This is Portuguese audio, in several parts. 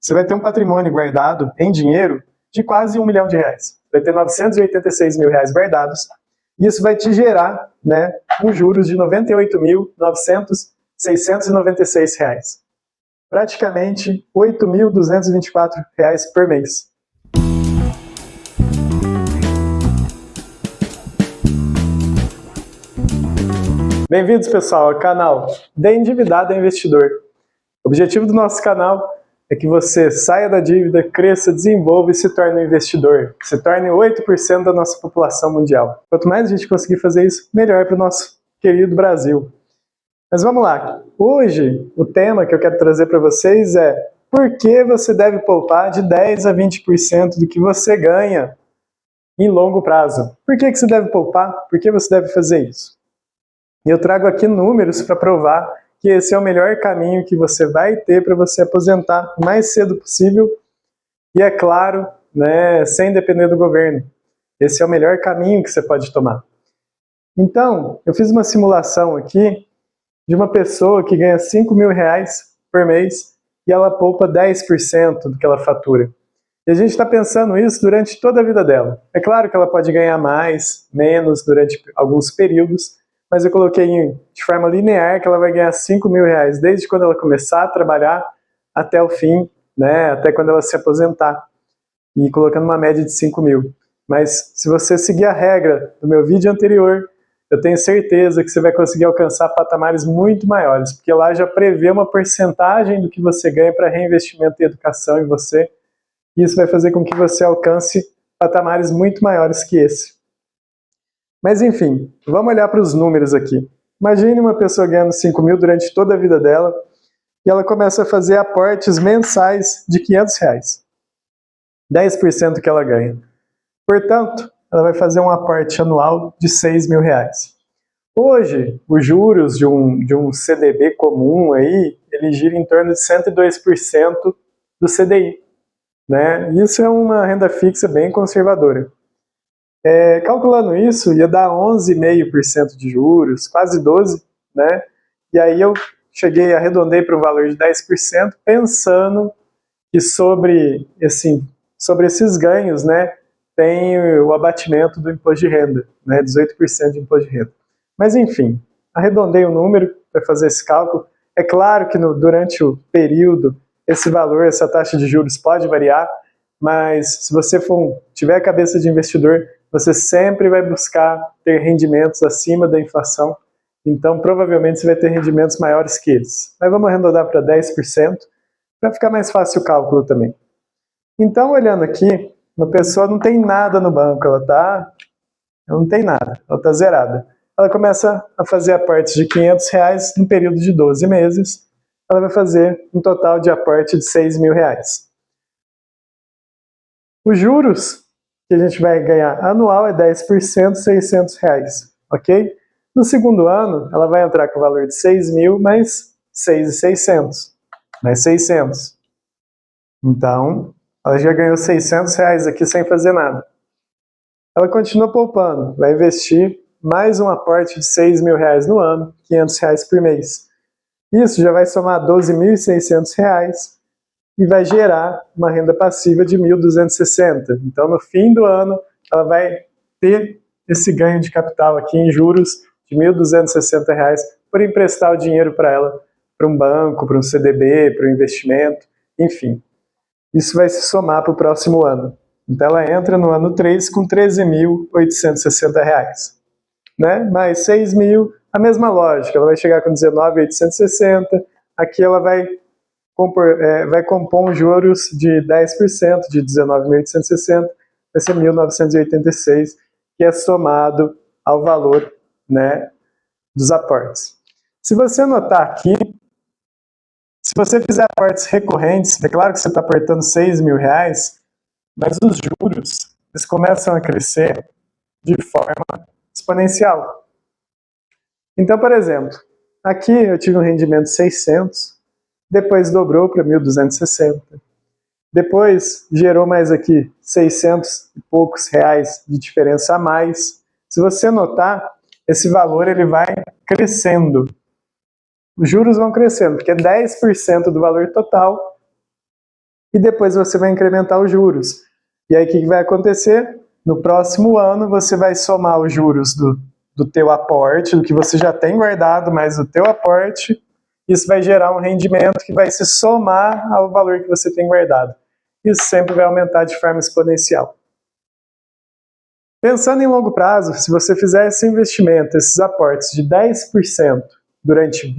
você vai ter um patrimônio guardado em dinheiro de quase R$1 milhão. Vai ter R$986 mil guardados. E isso vai te gerar, né, um juros de R$ 98.696. Praticamente R$ 8.224 por mês. Bem-vindos, pessoal, ao canal De Endividado a Investidor. O objetivo do nosso canal é que você saia da dívida, cresça, desenvolva e se torne um investidor. Se torne 8% da nossa população mundial. Quanto mais a gente conseguir fazer isso, melhor para o nosso querido Brasil. Mas vamos lá. Hoje, o tema que eu quero trazer para vocês é por que você deve poupar de 10% a 20% do que você ganha em longo prazo. Por que você deve poupar? Por que você deve fazer isso? E eu trago aqui números para provar que esse é o melhor caminho que você vai ter para você aposentar o mais cedo possível e, é claro, né, sem depender do governo. Esse é o melhor caminho que você pode tomar. Então, eu fiz uma simulação aqui de uma pessoa que ganha R$5 mil por mês e ela poupa 10% do que ela fatura. E a gente está pensando isso durante toda a vida dela. É claro que ela pode ganhar mais, menos durante alguns períodos, mas eu coloquei de forma linear que ela vai ganhar R$5 mil desde quando ela começar a trabalhar até o fim, né, até quando ela se aposentar, e colocando uma média de 5 mil. Mas se você seguir a regra do meu vídeo anterior, eu tenho certeza que você vai conseguir alcançar patamares muito maiores, porque lá já prevê uma porcentagem do que você ganha para reinvestimento em educação em você, e isso vai fazer com que você alcance patamares muito maiores que esse. Mas enfim, vamos olhar para os números aqui. Imagine uma pessoa ganhando 5 mil durante toda a vida dela e ela começa a fazer aportes mensais de R$500. 10% que ela ganha. Portanto, ela vai fazer um aporte anual de R$6 mil. Hoje, os juros de um CDB comum aí, ele gira em torno de 102% do CDI. Né? Isso é uma renda fixa bem conservadora. Calculando isso, ia dar 11,5% de juros, quase 12%, né? E aí eu arredondei para um valor de 10%, pensando que sobre esses ganhos, né, tem o abatimento do imposto de renda, né, 18% de imposto de renda. Mas enfim, arredondei o número para fazer esse cálculo. É claro que durante o período, esse valor, essa taxa de juros pode variar, mas se você tiver a cabeça de investidor, você sempre vai buscar ter rendimentos acima da inflação, então provavelmente você vai ter rendimentos maiores que eles. Mas vamos arredondar para 10%, para ficar mais fácil o cálculo também. Então, olhando aqui, uma pessoa não tem nada no banco, ela não tem nada, ela está zerada. Ela começa a fazer aportes de R$500 no período de 12 meses, ela vai fazer um total de aporte de R$6 mil. Os juros que a gente vai ganhar anual é 10%, R$600, ok? No segundo ano, ela vai entrar com o valor de 6 mil, mais 6.600, mais 600. Então, ela já ganhou R$600 aqui sem fazer nada. Ela continua poupando, vai investir mais um aporte de R$6 mil no ano, R$500 por mês. Isso já vai somar R$12.600, e vai gerar uma renda passiva de 1.260. Então, no fim do ano, ela vai ter esse ganho de capital aqui em juros de R$1.260 por emprestar o dinheiro para ela, para um banco, para um CDB, para um investimento, enfim. Isso vai se somar para o próximo ano. Então, ela entra no ano 3 com R$13.860. Né? Mais 6 mil, a mesma lógica, ela vai chegar com 19.860, aqui ela vai compor juros de 10%, de 19.860, vai ser 1.986, que é somado ao valor, né, dos aportes. Se você notar aqui, se você fizer aportes recorrentes, é claro que você está aportando R$6 mil, mas os juros eles começam a crescer de forma exponencial. Então, por exemplo, aqui eu tive um rendimento de 600, depois dobrou para 1.260. Depois gerou mais aqui 600 e poucos reais de diferença a mais. Se você notar, esse valor ele vai crescendo. Os juros vão crescendo, porque é 10% do valor total e depois você vai incrementar os juros. E aí o que vai acontecer? No próximo ano você vai somar os juros do teu aporte, do que você já tem guardado, mais o teu aporte. Isso vai gerar um rendimento que vai se somar ao valor que você tem guardado. Isso sempre vai aumentar de forma exponencial. Pensando em longo prazo, se você fizer esse investimento, esses aportes de 10% durante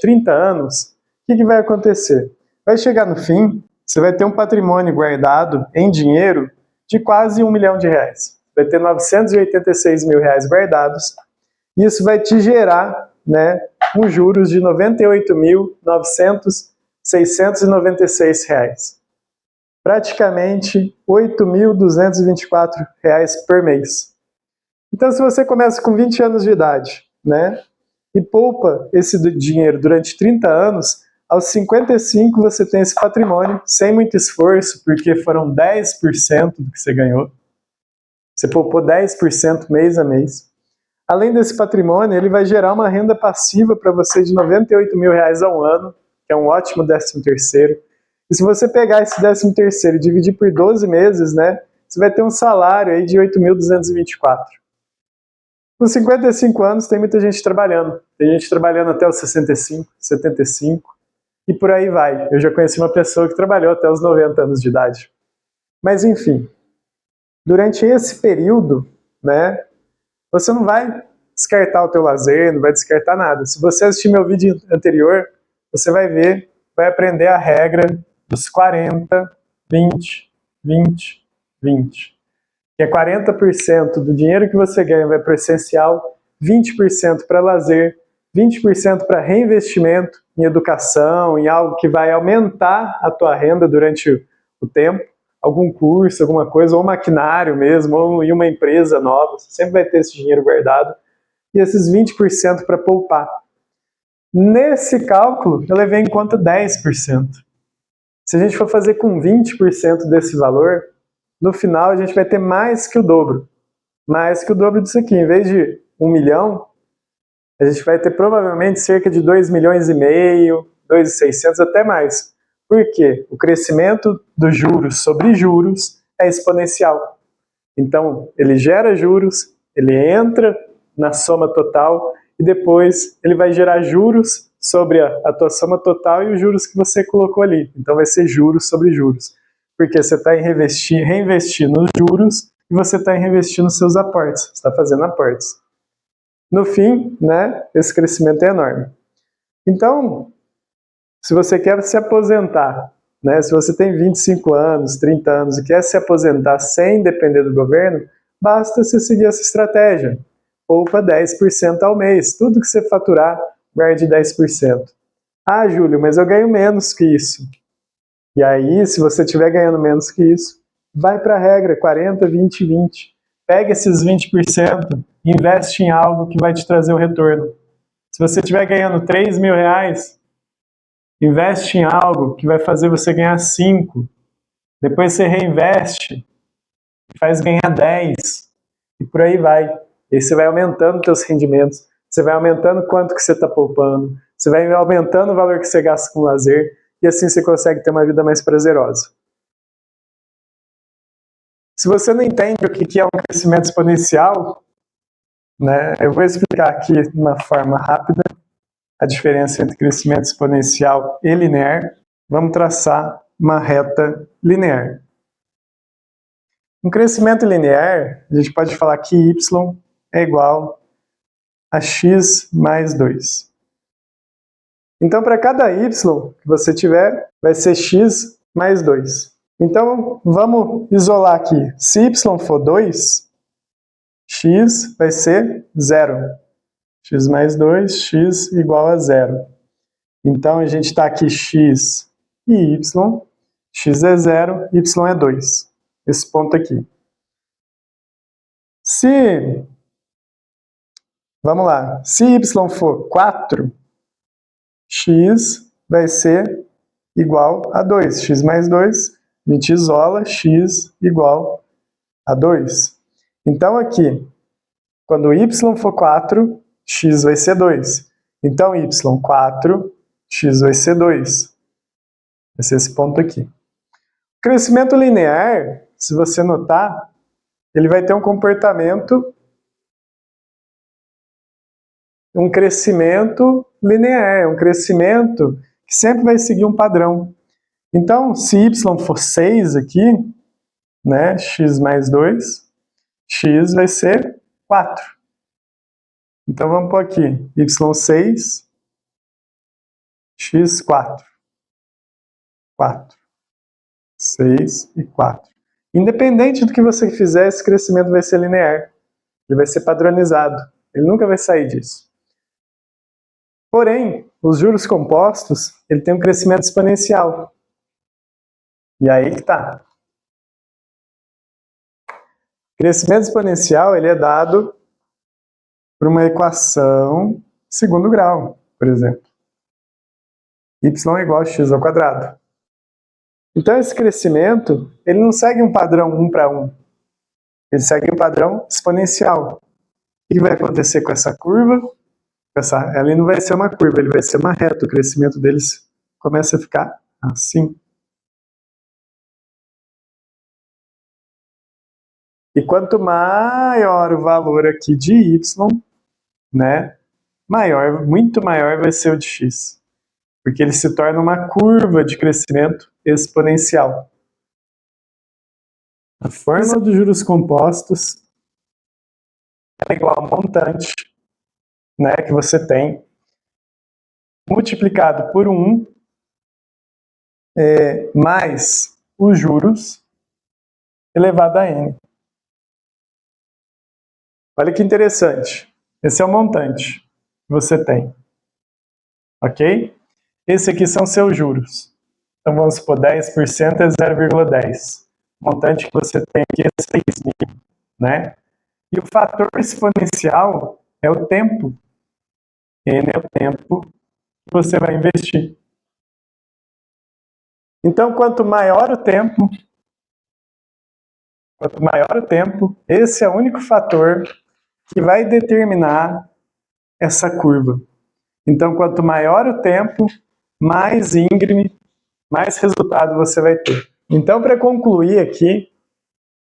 30 anos, o que vai acontecer? Vai chegar no fim, você vai ter um patrimônio guardado em dinheiro de quase R$1 milhão. Vai ter R$986 mil guardados. E isso vai te gerar, né, um juros de R$ 98.696. Praticamente R$ 8.224 por mês. Então, se você começa com 20 anos de idade, né, e poupa esse dinheiro durante 30 anos, aos 55 você tem esse patrimônio, sem muito esforço, porque foram 10% do que você ganhou. Você poupou 10% mês a mês. Além desse patrimônio, ele vai gerar uma renda passiva para você de R$ 98 mil ao ano, que é um ótimo 13º. E se você pegar esse 13º e dividir por 12 meses, né, você vai ter um salário aí de 8.224. Com 55 anos tem muita gente trabalhando. Tem gente trabalhando até os 65, 75 e por aí vai. Eu já conheci uma pessoa que trabalhou até os 90 anos de idade. Mas enfim, durante esse período, né, você não vai descartar o teu lazer, não vai descartar nada. Se você assistir meu vídeo anterior, você vai ver, vai aprender a regra dos 40, 20, 20, 20. Que é 40% do dinheiro que você ganha vai para o essencial, 20% para lazer, 20% para reinvestimento em educação, em algo que vai aumentar a tua renda durante o tempo, algum curso, alguma coisa, ou maquinário mesmo, ou em uma empresa nova, você sempre vai ter esse dinheiro guardado, e esses 20% para poupar. Nesse cálculo, eu levei em conta 10%. Se a gente for fazer com 20% desse valor, no final a gente vai ter mais que o dobro. Mais que o dobro disso aqui. Em vez de 1 milhão, a gente vai ter provavelmente cerca de 2,5 milhões, 2.600, até mais. Por quê? O crescimento dos juros sobre juros é exponencial. Então, ele gera juros, ele entra na soma total e depois ele vai gerar juros sobre a tua soma total e os juros que você colocou ali. Então, vai ser juros sobre juros. Porque você está reinvestindo nos juros e você está reinvestindo nos seus aportes. Você está fazendo aportes. No fim, né, esse crescimento é enorme. Então, se você quer se aposentar, né, se você tem 25 anos, 30 anos e quer se aposentar sem depender do governo, basta você seguir essa estratégia. Poupa 10% ao mês. Tudo que você faturar, guarde 10%. Ah, Júlio, mas eu ganho menos que isso. E aí, se você estiver ganhando menos que isso, vai para a regra 40, 20, 20. Pega esses 20%, investe em algo que vai te trazer o retorno. Se você estiver ganhando R$3 mil, investe em algo que vai fazer você ganhar 5. Depois você reinveste, faz ganhar 10. E por aí vai. E aí você vai aumentando os seus rendimentos, você vai aumentando quanto que você está poupando, você vai aumentando o valor que você gasta com lazer, e assim você consegue ter uma vida mais prazerosa. Se você não entende o que é um crescimento exponencial, né, eu vou explicar aqui de uma forma rápida a diferença entre crescimento exponencial e linear. Vamos traçar uma reta linear. Um crescimento linear, a gente pode falar que y é igual a x mais 2. Então, para cada y que você tiver, vai ser x mais 2. Então, vamos isolar aqui. Se y for 2, x vai ser 0. X mais 2, x igual a 0. Então, a gente está aqui x e y. X é 0, y é 2. Esse ponto aqui. Vamos lá. Se y for 4, x vai ser igual a 2. X mais 2, a gente isola x igual a 2. Então, aqui, quando y for 4, x vai ser 2. Então, y 4, x vai ser 2. Vai ser esse ponto aqui. Crescimento linear, se você notar, ele vai ter um comportamento, um crescimento linear, um crescimento que sempre vai seguir um padrão. Então, se y for 6 aqui, né, x mais 2, x vai ser 4. Então vamos pôr aqui, y6, x 4. 4, 6 e 4. Independente do que você fizer, esse crescimento vai ser linear. Ele vai ser padronizado. Ele nunca vai sair disso. Porém, os juros compostos, ele tem um crescimento exponencial. E aí que tá. Crescimento exponencial, ele é dado por uma equação de segundo grau, por exemplo. Y é igual a x ao quadrado. Então esse crescimento, ele não segue um padrão 1 para 1. Ele segue um padrão exponencial. O que vai acontecer com essa curva? Ela não vai ser uma curva, ele vai ser uma reta. O crescimento deles começa a ficar assim. E quanto maior o valor aqui de y, né, muito maior vai ser o de x. Porque ele se torna uma curva de crescimento exponencial. A fórmula dos juros compostos é igual ao montante, né, que você tem multiplicado por 1 mais os juros elevado a n. Olha que interessante. Esse é o montante que você tem. Ok? Esse aqui são seus juros. Então vamos supor 10% é 0,10. O montante que você tem aqui é 6.000, né? E o fator exponencial é o tempo. N é o tempo que você vai investir. Então, quanto maior o tempo, esse é o único fator que vai determinar essa curva. Então, quanto maior o tempo, mais íngreme, mais resultado você vai ter. Então, para concluir aqui,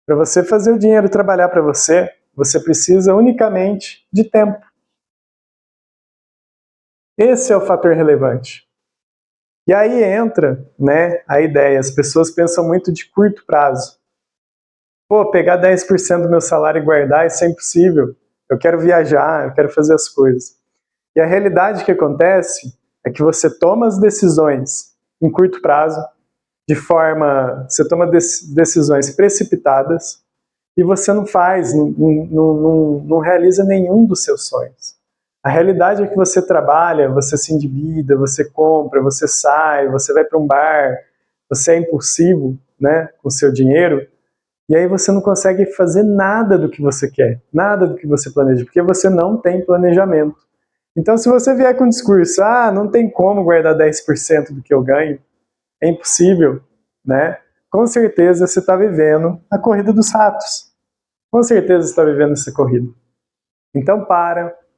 para você fazer o dinheiro trabalhar para você, você precisa unicamente de tempo. Esse é o fator relevante. E aí entra, né, a ideia. As pessoas pensam muito de curto prazo. Pô, pegar 10% do meu salário e guardar, isso é impossível. Eu quero viajar, eu quero fazer as coisas. E a realidade que acontece é que você toma as decisões em curto prazo, você toma decisões precipitadas e você não realiza nenhum dos seus sonhos. A realidade é que você trabalha, você se endivida, você compra, você sai, você vai para um bar, você é impulsivo, né, com o seu dinheiro, e aí você não consegue fazer nada do que você quer, nada do que você planeja, porque você não tem planejamento. Então, se você vier com um discurso, não tem como guardar 10% do que eu ganho, é impossível, né? Com certeza você está vivendo a corrida dos ratos. Com certeza você está vivendo essa corrida. Então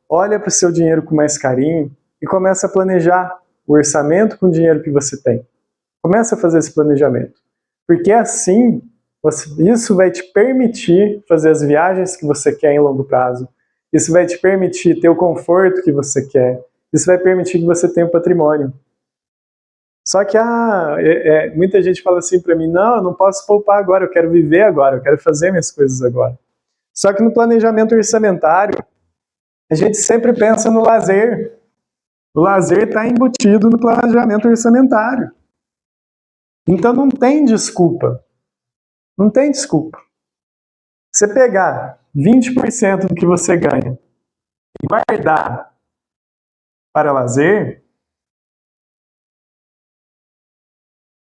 olha para o seu dinheiro com mais carinho e começa a planejar o orçamento com o dinheiro que você tem. Começa a fazer esse planejamento. Porque assim, isso vai te permitir fazer as viagens que você quer em longo prazo. Isso vai te permitir ter o conforto que você quer. Isso vai permitir que você tenha um patrimônio. Só que muita gente fala assim para mim, não, eu não posso poupar agora, eu quero viver agora, eu quero fazer minhas coisas agora. Só que no planejamento orçamentário, a gente sempre pensa no lazer. O lazer está embutido no planejamento orçamentário. Então não tem desculpa. Não tem desculpa. Você pegar 20% do que você ganha e guardar para lazer,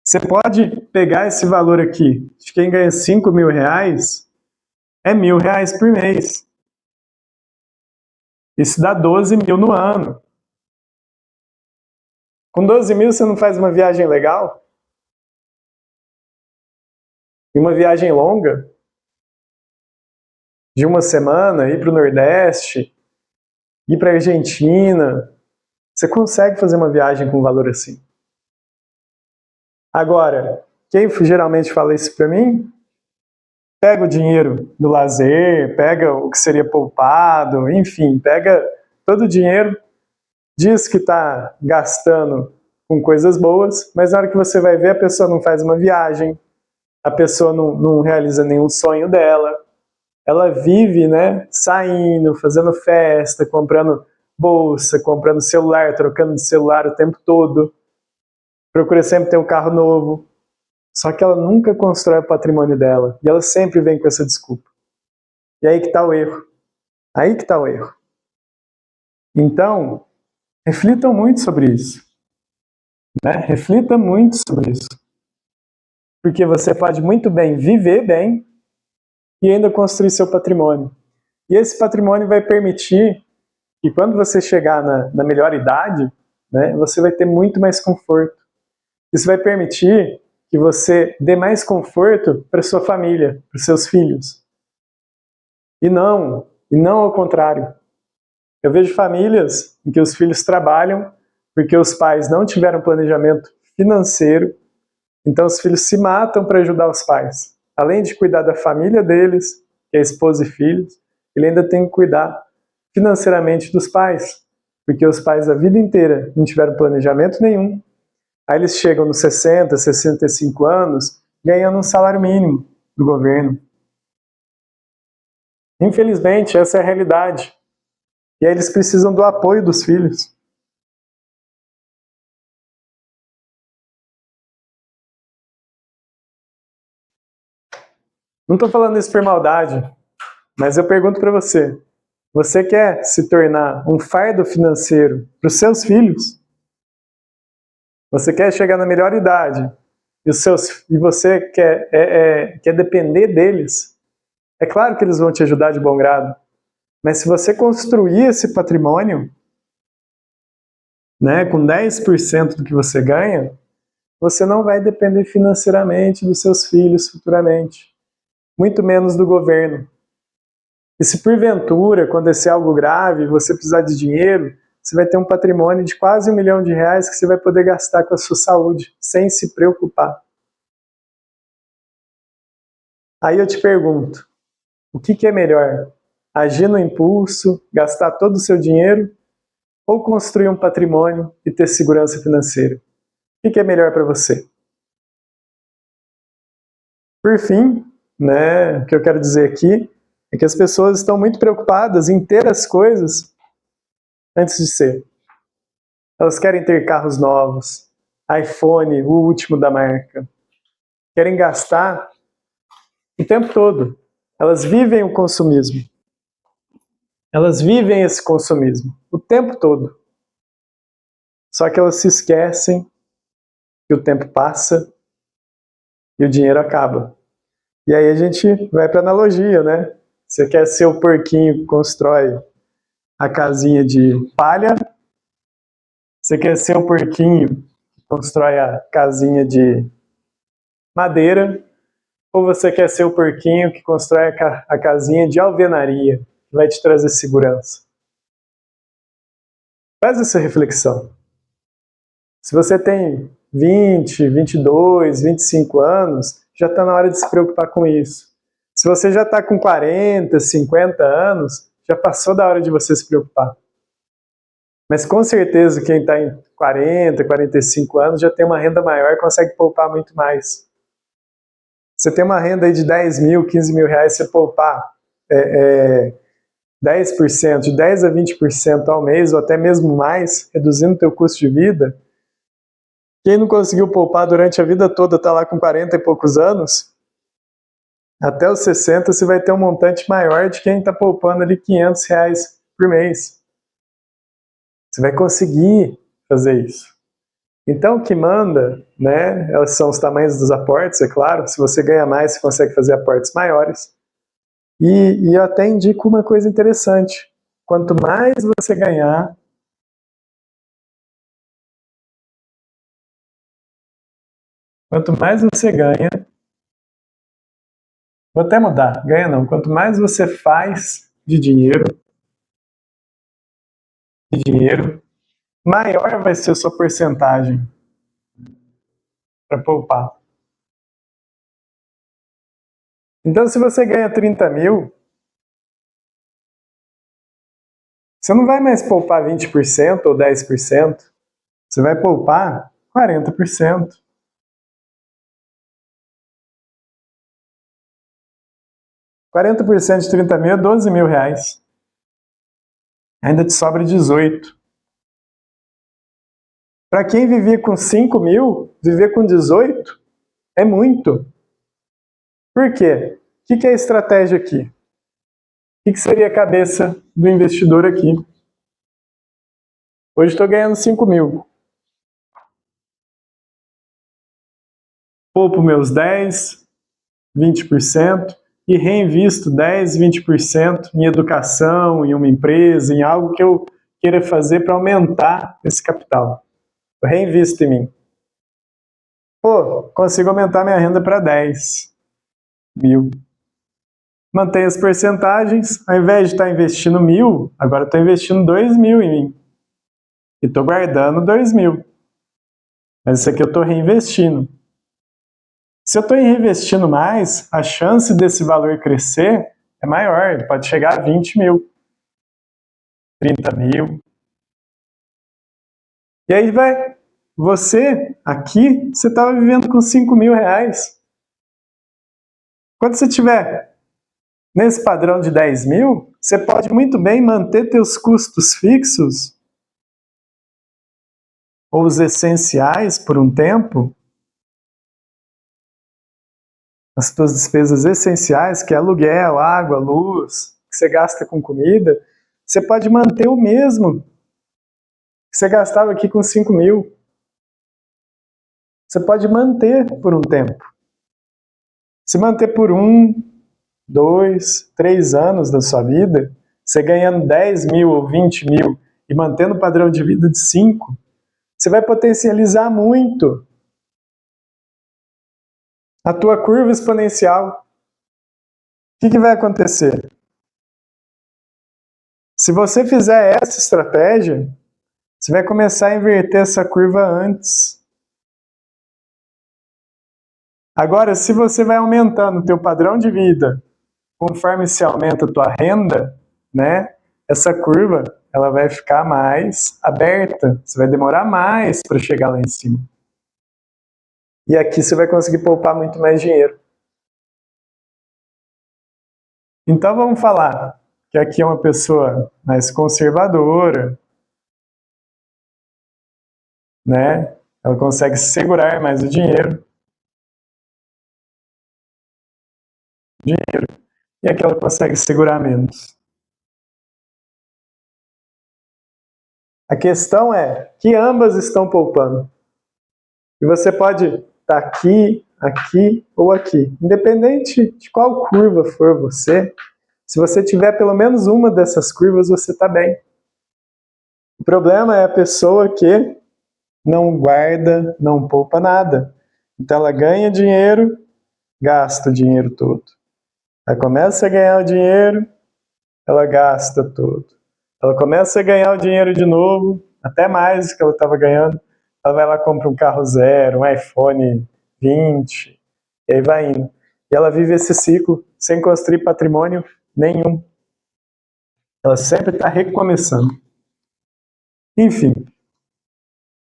você pode pegar esse valor aqui, de quem ganha 5 mil reais, é R$1.000 por mês. Isso dá 12 mil no ano. Com 12 mil você não faz uma viagem legal? E uma viagem longa? De uma semana, ir para o Nordeste, ir para a Argentina. Você consegue fazer uma viagem com um valor assim. Agora, Quem geralmente fala isso para mim? Pega o dinheiro do lazer, pega o que seria poupado, enfim, pega todo o dinheiro, diz que está gastando com coisas boas, mas na hora que você vai ver, a pessoa não faz uma viagem, a pessoa não realiza nenhum sonho dela, ela vive, né, saindo, fazendo festa, comprando bolsa, comprando celular, trocando de celular o tempo todo, procura sempre ter um carro novo, só que ela nunca constrói o patrimônio dela, e ela sempre vem com essa desculpa. E aí que está o erro. Aí que está o erro. Então, reflitam muito sobre isso. Né? Reflita muito sobre isso. Porque você pode muito bem viver bem e ainda construir seu patrimônio. E esse patrimônio vai permitir que quando você chegar na melhor idade, né, você vai ter muito mais conforto. Isso vai permitir que você dê mais conforto para sua família, para os seus filhos. E não ao contrário. Eu vejo famílias em que os filhos trabalham porque os pais não tiveram planejamento financeiro, então os filhos se matam para ajudar os pais. Além de cuidar da família deles, que é esposa e filhos, ele ainda tem que cuidar financeiramente dos pais, porque os pais a vida inteira não tiveram planejamento nenhum. Aí eles chegam nos 60, 65 anos ganhando um salário mínimo do governo. Infelizmente, essa é a realidade. E aí eles precisam do apoio dos filhos. Não estou falando isso por maldade, mas eu pergunto para você: você quer se tornar um fardo financeiro para os seus filhos? Você quer chegar na melhor idade e você quer depender deles? É claro que eles vão te ajudar de bom grado, mas se você construir esse patrimônio, né, com 10% do que você ganha, você não vai depender financeiramente dos seus filhos futuramente, muito menos do governo. E se porventura acontecer algo grave e você precisar de dinheiro, você vai ter um patrimônio de quase R$1 milhão que você vai poder gastar com a sua saúde, sem se preocupar. Aí eu te pergunto, o que é melhor? Agir no impulso, gastar todo o seu dinheiro, ou construir um patrimônio e ter segurança financeira? O que é melhor para você? Por fim, né, o que eu quero dizer aqui é que as pessoas estão muito preocupadas em ter as coisas antes de ser. Elas querem ter carros novos, iPhone, o último da marca. Querem gastar o tempo todo. Elas vivem o consumismo. Elas vivem esse consumismo o tempo todo. Só que elas se esquecem que o tempo passa e o dinheiro acaba. E aí a gente vai para a analogia, né? Você quer ser o porquinho que constrói a casinha de palha? Você quer ser o porquinho que constrói a casinha de madeira? Ou você quer ser o porquinho que constrói a casinha de alvenaria, que vai te trazer segurança? Faz essa reflexão. Se você tem 20, 22, 25 anos, já está na hora de se preocupar com isso. Se você já está com 40, 50 anos, já passou da hora de você se preocupar. Mas com certeza quem está em 40, 45 anos já tem uma renda maior e consegue poupar muito mais. Você tem uma renda aí de 10 mil, 15 mil reais, você poupar 10%, de 10 a 20% ao mês, ou até mesmo mais, reduzindo o teu custo de vida. Quem não conseguiu poupar durante a vida toda, está lá com 40 e poucos anos, até os 60 você vai ter um montante maior de quem está poupando ali 500 reais por mês. Você vai conseguir fazer isso. Então, o que manda, né, são os tamanhos dos aportes, é claro. Se você ganha mais, você consegue fazer aportes maiores. E eu até indico uma coisa interessante. Quanto mais você ganhar, vou até mudar, ganha não, quanto mais você faz de dinheiro, maior vai ser a sua porcentagem para poupar. Então, se você ganha 30 mil, você não vai mais poupar 20% ou 10%, você vai poupar 40%. 40% de 30 mil é 12 mil reais. Ainda te sobra 18. Para quem vivia com 5 mil, viver com 18 é muito. Por quê? O que é a estratégia aqui? O que seria a cabeça do investidor aqui? Hoje estou ganhando 5 mil. Poupo meus 10, 20% e reinvisto 10, 20% em educação, em uma empresa, em algo que eu queira fazer para aumentar esse capital. Eu reinvisto em mim. Pô, consigo aumentar minha renda para 10 mil. Mantenho as porcentagens, ao invés de estar investindo 1.000, agora estou investindo 2 mil em mim. E estou guardando 2 mil. Mas isso aqui eu estou reinvestindo. Se eu estou reinvestindo mais, a chance desse valor crescer é maior. Ele pode chegar a 20 mil, 30 mil. E aí vai. Você, aqui, você estava vivendo com 5 mil reais. Quando você tiver nesse padrão de 10 mil, você pode muito bem manter teus custos fixos ou os essenciais por um tempo, as tuas despesas essenciais, que é aluguel, água, luz, que você gasta com comida, você pode manter o mesmo que você gastava aqui com 5 mil. Você pode manter por um tempo. Se manter por 1, 2, 3 anos da sua vida, você ganhando 10 mil ou 20 mil e mantendo o padrão de vida de 5, você vai potencializar muito a tua curva exponencial. O que vai acontecer? Se você fizer essa estratégia, você vai começar a inverter essa curva antes. Agora, se você vai aumentando o teu padrão de vida, conforme se aumenta a tua renda, né, essa curva ela vai ficar mais aberta. Você vai demorar mais para chegar lá em cima. E aqui você vai conseguir poupar muito mais dinheiro. Então vamos falar que aqui é uma pessoa mais conservadora, né? Ela consegue segurar mais o dinheiro. E aqui ela consegue segurar menos. A questão é que ambas estão poupando. E você pode estar aqui, aqui ou aqui. Independente de qual curva for você, se você tiver pelo menos uma dessas curvas, você está bem. O problema é a pessoa que não guarda, não poupa nada. Então ela ganha dinheiro, gasta o dinheiro todo. Ela começa a ganhar o dinheiro, ela gasta todo. Ela começa a ganhar o dinheiro de novo, até mais do que ela estava ganhando. Ela vai lá e compra um carro zero, um iPhone 20, e aí vai indo. E ela vive esse ciclo sem construir patrimônio nenhum. Ela sempre está recomeçando. Enfim,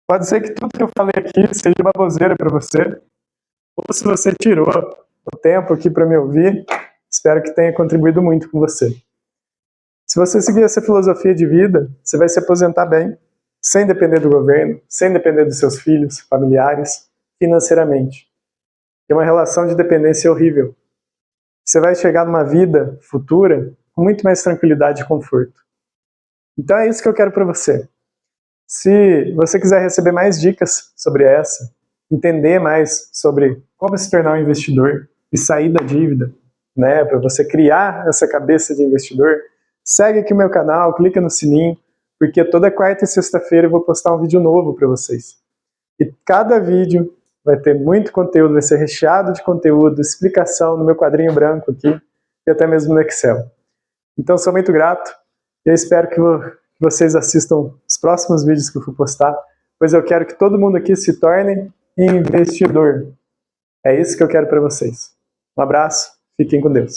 pode ser que tudo que eu falei aqui seja baboseira para você, ou se você tirou o tempo aqui para me ouvir, espero que tenha contribuído muito com você. Se você seguir essa filosofia de vida, você vai se aposentar bem, sem depender do governo, sem depender dos seus filhos, familiares, financeiramente. É uma relação de dependência horrível. Você vai chegar numa vida futura com muito mais tranquilidade e conforto. Então é isso que eu quero para você. Se você quiser receber mais dicas sobre essa, entender mais sobre como se tornar um investidor e sair da dívida, né, para você criar essa cabeça de investidor, segue aqui o meu canal, clica no sininho, porque toda quarta e sexta-feira eu vou postar um vídeo novo para vocês. E cada vídeo vai ter muito conteúdo, vai ser recheado de conteúdo, explicação no meu quadrinho branco aqui e até mesmo no Excel. Então sou muito grato e eu espero que vocês assistam os próximos vídeos que eu for postar, pois eu quero que todo mundo aqui se torne investidor. É isso que eu quero para vocês. Um abraço. Fiquem com Deus.